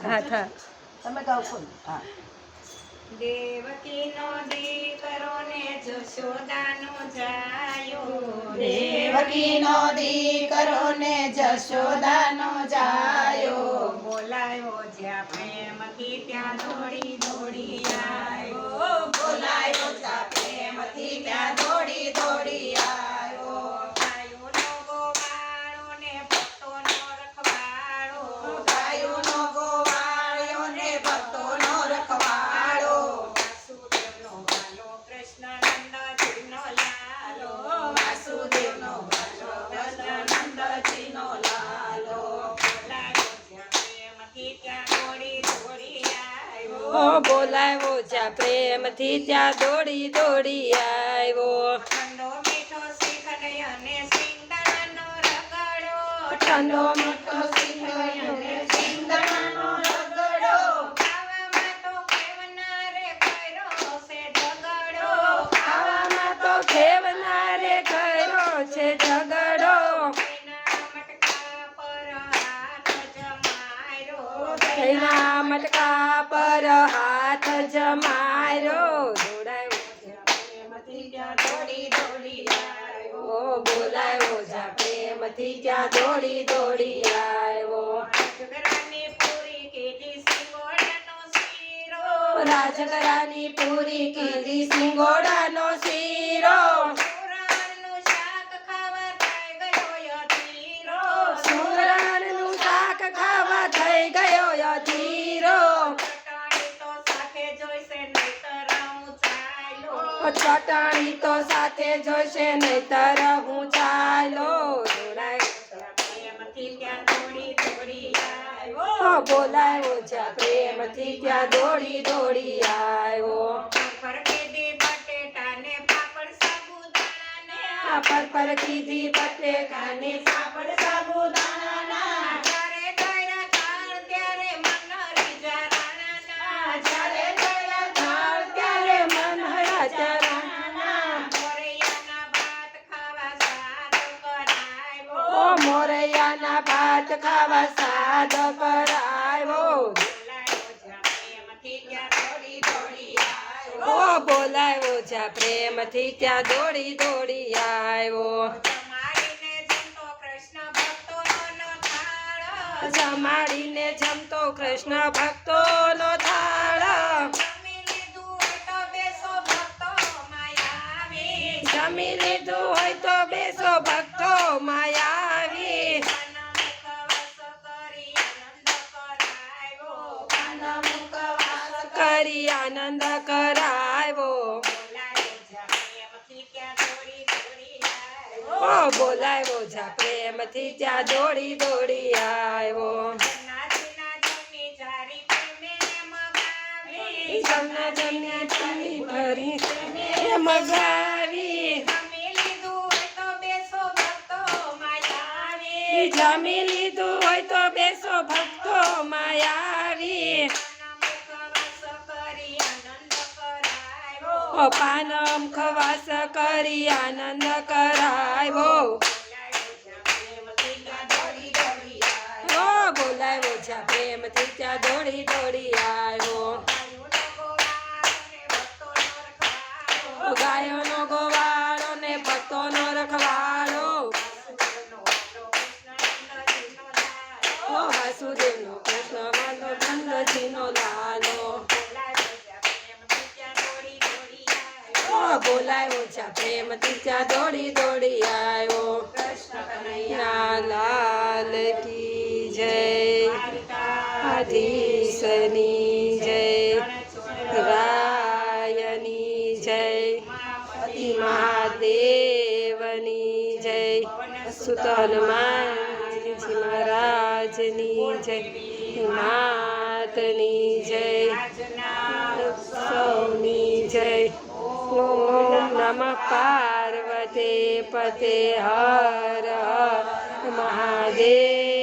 હા થા તમે ગાઓ કોણ હા દેવકીનો દીકરો ને જશોદાનો જાયો દેવકીનો દીકરો ને જશોદાનો જાયો બોલાયો જ્યાં પ્રેમથી ત્યાં દોડી દોડી આવ્યો બોલાયો જા પ્રેમથી ત્યાં દોડી દોડી આવ્યો ગાયોનો ગોવાળો ને ભક્તોનો રખવાળો ગાયોનો ગોવાળ્યો ને ભક્તોનો રખવાળો વાસુદેવનો વાલો કૃષ્ણનંદજીનો લાલો વાસુદેવનો વાલો કૃષ્ણનંદજીનો લાલો બોલાયો જ્યાં પ્રેમથી ત્યાં દોડી દોડી આવ્યો બોલાવો જા પ્રેમથી ત્યાં દોડી દોડી આવ્યો ઠંડો મીઠો શ્રીખંડ અને સિંગદાણાનો રગડો ઠંડો મીઠો શ્રીખંડ અને સિંગદાણાનો રગડો ખાવામાં તો કેવનારે કર્યો છે ઝઘડો ખાવામાં તો ખેવનારે કર્યો છે ઝઘડો એના મટકા પર હાથ જમાર્યો પ્રેમથી ત્યાં દોડી દોડી આવ્યો બોલાવો જા પ્રેમથી ત્યાં દોડી દોડી આવ્યો રાજગરાની પૂરી કીધી સિંગોડાનો શીરો રાજગરાની પૂરી કીધી સિંગોડાનો શીરો સુરાણનું શાક ખાવા થઈ ગયો યધીરો સુરાણનું શાક ખાવા થઈ ગયો યધીરો ચટણી તો સાથે જોઈશે નહીતર હું ચાલો ચટણી તો સાથે જોઈશે નહીતર હું ચાલો પ્રેમથી ત્યાં દોડી દોડી આવ્યો બોલાવો જા પ્રેમથી ત્યાં દોડી દોડી આવ્યો પર કીધી બટેટાને પાપડ સાબુદાણાને પર કીધી બટેકાને પાપડ સાબુદાણાના જ્યારે ગયા થાળ ત્યારે મન રીઝા રાણાના જ્યારે ગયા થાળ ત્યારે મન હરા ચરાના મોરૈયાના ભાત ખાવા સાદ કરાવ્યો ઓ મોરૈયાના ભાત ખાવા સાદ કરાવ્યો બોલાયો જ્યાં પ્રેમથી ત્યાં દોડી દોડી આવ્યો બોલાવો જા પ્રેમથી ત્યાં દોડી દોડી આવ્યો જમાડીને જમતો કૃષ્ણ ભક્તોનો થાળ જમી લીધું હોય તો બેસો ભક્તો માયાવી કરી આનંદ કરાવ્યો બોલાવ્યો જા પ્રેમથી ત્યાં દોડી દોડી આવ્યો જમના જમના ચાલી ભરી મગાવી જમી લીધું હોય તો બેસો ભક્તો માયાવી પાનમ ખવાસ કરી આનંદ કરાવ્યો બોલાવ્યો જા પ્રેમથી ત્યાં દોડી દોડી આવ્યો ગાયોનો ગોવાળો ને ભક્તોનો રખવાળો વાસુદેવનો કૃષ્ણ વાલો નંદજીનો લાલો બોલાવ્યો જા પ્રેમથી ત્યાં દોડી દોડી આવ્યો કૃષ્ણ કનૈયા લાલ કી જય આધીશની જય રાયની જય પતિ મહાદેવની જય સુત હનુમાનજી મહારાજની જય માતની જય સૌની જય ઓમ નમઃ પાર્વતી પતે હર હર મહાદેવ